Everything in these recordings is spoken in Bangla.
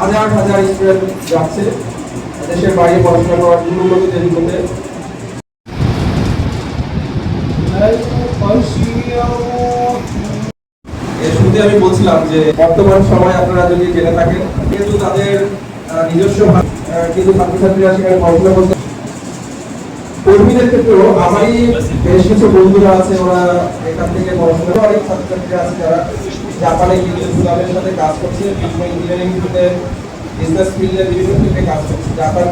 হাজার হাজার স্টুডেন্ট যাচ্ছে দেশের বাইরে পড়াশোনা করার জন্য উন্নত দেশগুলোতে। শুরুতে আমি বলছিলাম যে বর্তমান সময় আপনারা যদি জেনে থাকেন কিন্তু তাদের নিজস্ব কিন্তু ছাত্রছাত্রীরা সেখানে পড়াশোনা করতে। কর্মীদের ক্ষেত্রেও আমারই বেশ কিছু বন্ধুরা আছে, ওরা এখান থেকে পড়াশোনা করে। অনেক ছাত্রছাত্রীরা আছে যারা জাপানে গিয়ে তাদের সাথে কাজ করছে, বিভিন্ন ইঞ্জিনিয়ারিং ফিল্ডে, বিজনেস ফিল্ডে, বিভিন্ন ফিল্ডে কাজ করছে। জাপান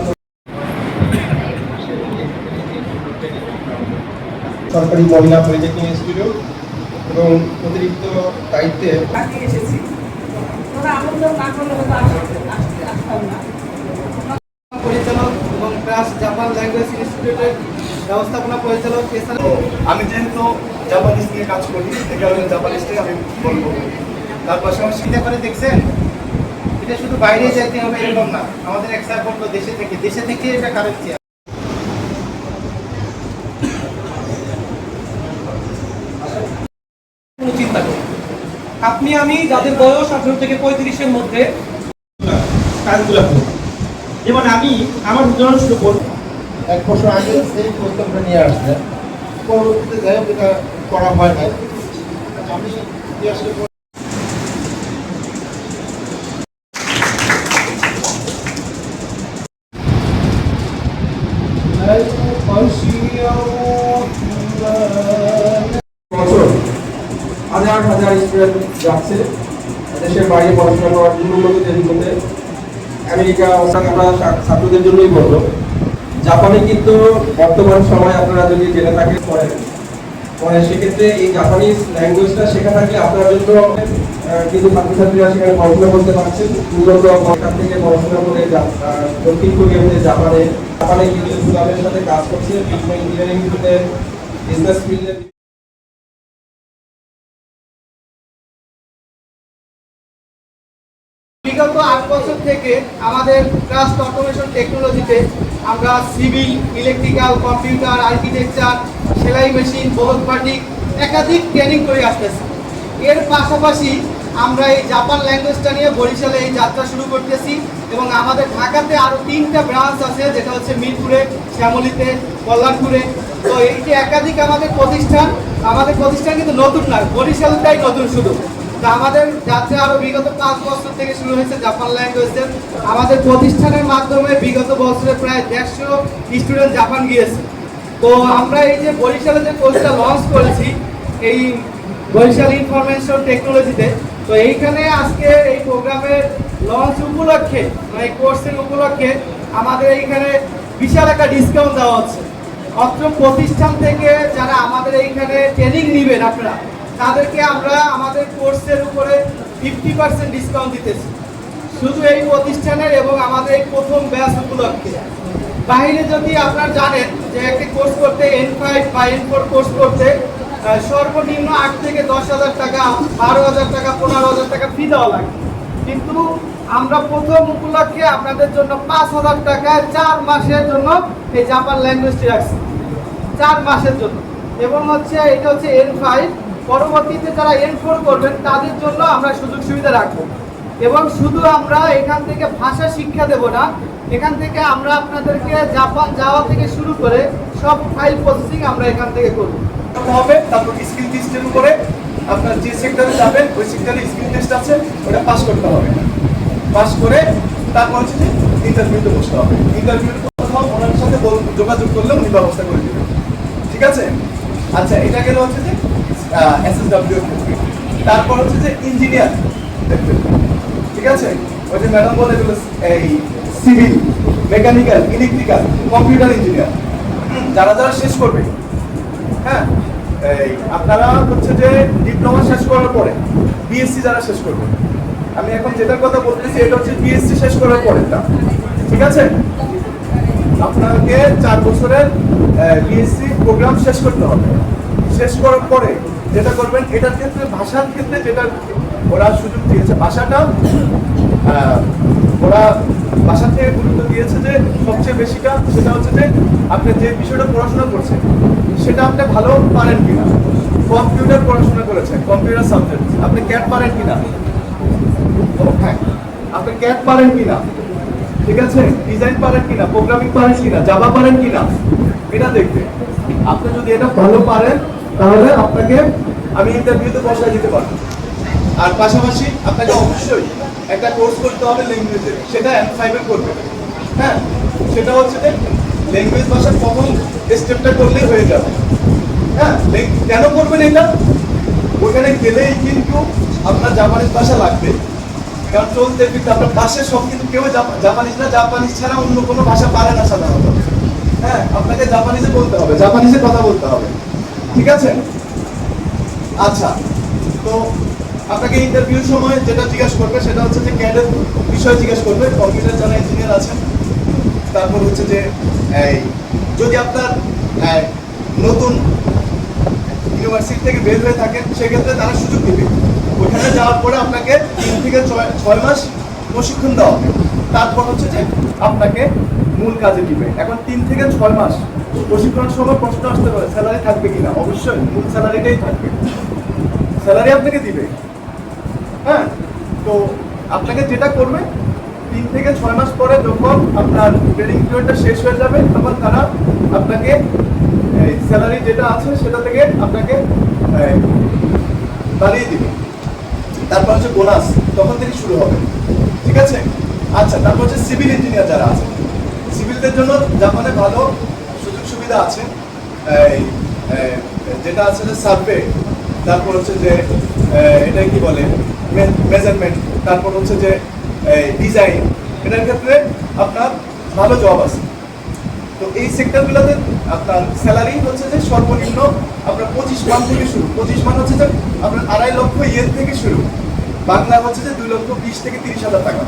সরকারি মহিলা পলিটেকনিক ইনস্টিটিউট এবং অতিরিক্ত দায়িত্বে এসেছি। ওরা আমন্ত্রণ না করলে হয়তো আসতাম না। পরিচালক এবং ক্লাস জাপান ল্যাঙ্গুয়েজ ইনস্টিটিউটের ব্যবস্থাপনা পরিচালক। আমি যেহেতু জাপানিজ নিয়ে কাজ করি, এই কারণে জাপানিজটাই আমি বলবো। তার পাশাপাশি চিন্তা করে দেখছেন, এটা শুধু বাইরে যেতে হবে এরকম না, আমাদের এক্সার করতো দেশে থেকে এটা কারেন্সি। চিন্তা করি আপনি আমি যাদের বয়স 18 থেকে 35-এর মধ্যে কাজগুলো যেমন আমি আমার উদাহরণ শুরু করব। 1 বছর আগে সেই প্রস্তাবটা নিয়ে আসছে, পরবর্তীতে যাই হোক এটা করা হয় না। আমি আসলে বছর হাজার হাজার স্টুডেন্ট যাচ্ছে দেশের বাইরে পড়াশোনা করার জন্য উন্নত দেশগুলোতে। আমেরিকা, আমরা ছাত্রদের জন্যই বলবো। জাপানে কিন্তু বর্তমান সময় আপনারা যদি জেনে থাকেন পরে সেক্ষেত্রে এই জাপানিজ ল্যাঙ্গুয়েজটা শেখা থাকলে আপনার জন্য কিন্তু ছাত্রছাত্রীরা সেখানে পড়াশোনা করতে পারছেন। উন্নত এখান থেকে পড়াশোনা করে দক্ষিণ কোরিয়াতে জাপানে কিন্তু তাদের সাথে কাজ করছে, বিভিন্ন ইঞ্জিনিয়ারিং ফিল্ডে, বিজনেস ফিল্ডে। বিগত 8 বছর থেকে আমাদের ট্রাস্ট অটোমেশন টেকনোলজিতে আমরা সিভিল, ইলেকট্রিক্যাল, কম্পিউটার, আর্কিটেকচার, সেলাই মেশিন, বহুত বাটিক একাধিক ট্রেনিং করে আসতেছি। এর পাশাপাশি আমরা এই জাপান ল্যাঙ্গুয়েজটা নিয়ে বরিশালে এই যাত্রা শুরু করতেছি এবং আমাদের ঢাকাতে আরও 3টা ব্রাঞ্চ আছে, যেটা হচ্ছে মিরপুরে, শ্যামলীতে, কল্যাণপুরে। তো এই যে একাধিক আমাদের প্রতিষ্ঠান কিন্তু নতুন না, বরিশালটাই নতুন শুধু। তা আমাদের যাত্রা আরো বিগত 5 বছর থেকে শুরু হয়েছে জাপান ল্যাঙ্গুয়েজের। আমাদের প্রতিষ্ঠানের মাধ্যমে বিগত বছরে প্রায় 150 স্টুডেন্ট জাপান গিয়েছে। তো আমরা এই যে বরিশালে যে কোর্সটা লঞ্চ করেছি এই বরিশাল ইনফরমেশন টেকনোলজিতে, তো এইখানে আজকে এই প্রোগ্রামের লঞ্চ উপলক্ষে এই কোর্সের উপলক্ষে আমাদের এইখানে বিশাল একটা ডিসকাউন্ট দেওয়া হচ্ছে। অত্র প্রতিষ্ঠান থেকে যারা আমাদের এইখানে ট্রেনিং নেবেন আপনারা, তাদেরকে আমরা আমাদের কোর্সের উপরে 50% ডিসকাউন্ট দিতেছি শুধু এই প্রতিষ্ঠানের এবং আমাদের এই প্রথম ব্যাচ উপলক্ষে। বাইরে যদি আপনারা জানেন যে একটি কোর্স করতে N5 বা N4 কোর্স করতে সর্বনিম্ন 8 থেকে 10,000 টাকা, 12,000 টাকা, 15,000 টাকা ফি দেওয়া লাগে, কিন্তু আমরা প্রথম উপলক্ষে আপনাদের জন্য 5,000 টাকায় 4 মাসের জন্য এই জাপান ল্যাঙ্গুয়েজটি রাখছি, 4 মাসের জন্য। এবং এটা হচ্ছে N5। পরবর্তীতে যারা N4 করবেন তাদের জন্য আমরা সুযোগ সুবিধা রাখবো। এবং শুধু আমরা এখান থেকে ভাষা শিক্ষা দেব না, এখান থেকে আমরা আপনাদেরকে জাপান যাওয়া থেকে শুরু করে সব ফাইল প্রসেসিং আমরা এখান থেকে করব হবে। তারপর স্কিল টেস্টের উপরে আপনার যে সেক্টরে যাবেন ওই সেক্টরে স্কিল টেস্ট আছে, ওটা পাস করতে হবে। পাস করে তারপর হচ্ছে যে ইন্টারভিউতে বসতে হবে। ইন্টারভিউতে ওনার সাথে যোগাযোগ করলে উনি ব্যবস্থা করে দেবেন। ঠিক আছে? আচ্ছা, এটা গেল হচ্ছে যে SSW। তারপর হচ্ছে যে ইঞ্জিনিয়ার দেখবেন। ঠিক আছে? ওই যে ম্যাডাম বলে এগুলো এই civil, mechanical, electrical, computer engineer যারা শেষ করবে, হ্যাঁ, এই আপনারা হচ্ছে যে ডিপ্লোমা শেষ করার পরে বিএসসি যারা শেষ করবে, আমি এখন যেটার কথা বলতেছি এটা হচ্ছে বিএসসি শেষ করার পরেরটা। ঠিক আছে? আপনাকে 4 বছরের বিএসসি প্রোগ্রাম শেষ করতে হবে। শেষ করার পরে যেটা করবেন, এটার ক্ষেত্রে ভাষার ক্ষেত্রে যেটা ওরা সুযোগ দিয়েছে, ভাষাটা ওরা ভাষা থেকে গুরুত্ব দিয়েছে যে সবচেয়ে বেশিটা, সেটা হচ্ছে যে আপনি যে বিষয়টা পড়াশোনা করছেন সেটা আপনি ভালো পারেন কিনা। কম্পিউটার পড়াশোনা করেছেন, কম্পিউটার সাবজেক্ট, আপনি ক্যাট পারেন কিনা। আপনি ক্যাট পারেন কিনা, ঠিক আছে, ডিজাইন পারেন কিনা, প্রোগ্রামিং পারেন কিনা, জাভা পারেন কিনা, এটা দেখবে। আপনি যদি এটা ভালো পারেন তাহলে আপনাকে আমি ইন্টারভিউতে বসায় দিতে পারবো। আর পাশাপাশি আপনাকে অবশ্যই একটা কোর্স করতে হবে ল্যাঙ্গুয়েজের, সেটা M5 এর করবে। হ্যাঁ, সেটা হচ্ছে যে ল্যাঙ্গুয়েজ ভাষার প্রথম স্টেপটা করলেই হয়ে যাবে। হ্যাঁ, কেন করবেন এটা? ওখানে গেলেই কিন্তু আপনার জাপানিজ ভাষা লাগবে, কারণ চলতে ফিরতে আপনার পাশে সব কিন্তু কেউ জাপানিজ না, জাপানিজ ছাড়া অন্য কোনো ভাষা পারে না সাধারণত। হ্যাঁ, আপনাকে জাপানিজে বলতে হবে, জাপানিজে কথা বলতে হবে, ঠিক আছে? আচ্ছা, তো আপনাকে ইন্টারভিউর সময় যেটা জিজ্ঞাসা করবে সেটা হচ্ছে যে ক্যাডের বিষয়ে জিজ্ঞাসা করবে, কম্পিউটার যারা ইঞ্জিনিয়ার আছেন। তারপর হচ্ছে যে এই যদি আপনার নতুন ইউনিভার্সিটি থেকে বের হয়ে থাকেন সেক্ষেত্রে তারা সুযোগ দেবে। ওখানে যাওয়ার পরে আপনাকে 3 থেকে 6 মাস প্রশিক্ষণ দেওয়া হবে। তারপর হচ্ছে যে আপনাকে মূল কাজে দিবে। এখন 3 থেকে 6 মাস প্রশিক্ষণের সময় প্রশ্ন আসতে পারে স্যালারি থাকবে কিনা। অবশ্যই মূল স্যালারিটাই থাকবে, স্যালারি আপনাকে দিবে। হ্যাঁ, তো আপনাকে যেটা করবে 3 থেকে 6 মাস পরে যখন আপনার ট্রেনিং পিরিয়ডটা শেষ হয়ে যাবে তখন তারা আপনাকে স্যালারি যেটা আছে সেটা থেকে আপনাকে বাড়িয়ে দিবে। তারপর হচ্ছে বোনাস তখন থেকে শুরু হবে, ঠিক আছে? আচ্ছা, তারপর হচ্ছে সিভিল ইঞ্জিনিয়ার যারা আছে, সিভিলদের জন্য জাপানে ভালো সুযোগ সুবিধা আছে। যেটা আছে যে সার্ভে, তারপর হচ্ছে যে এটা কি বলে মেজারমেন্ট, তারপর হচ্ছে যে ডিজাইন, এটার ক্ষেত্রে আপনার ভালো জব আছে। তো এই সেক্টরগুলোতে আপনার স্যালারি হচ্ছে যে সর্বনিম্ন আপনার 25 মান থেকে শুরু। 25 মান হচ্ছে যে আপনার 2.5 লক্ষ ইয়েন থেকে শুরু। বাংলা হচ্ছে যে 2,20,000 থেকে 30,000 টাকা।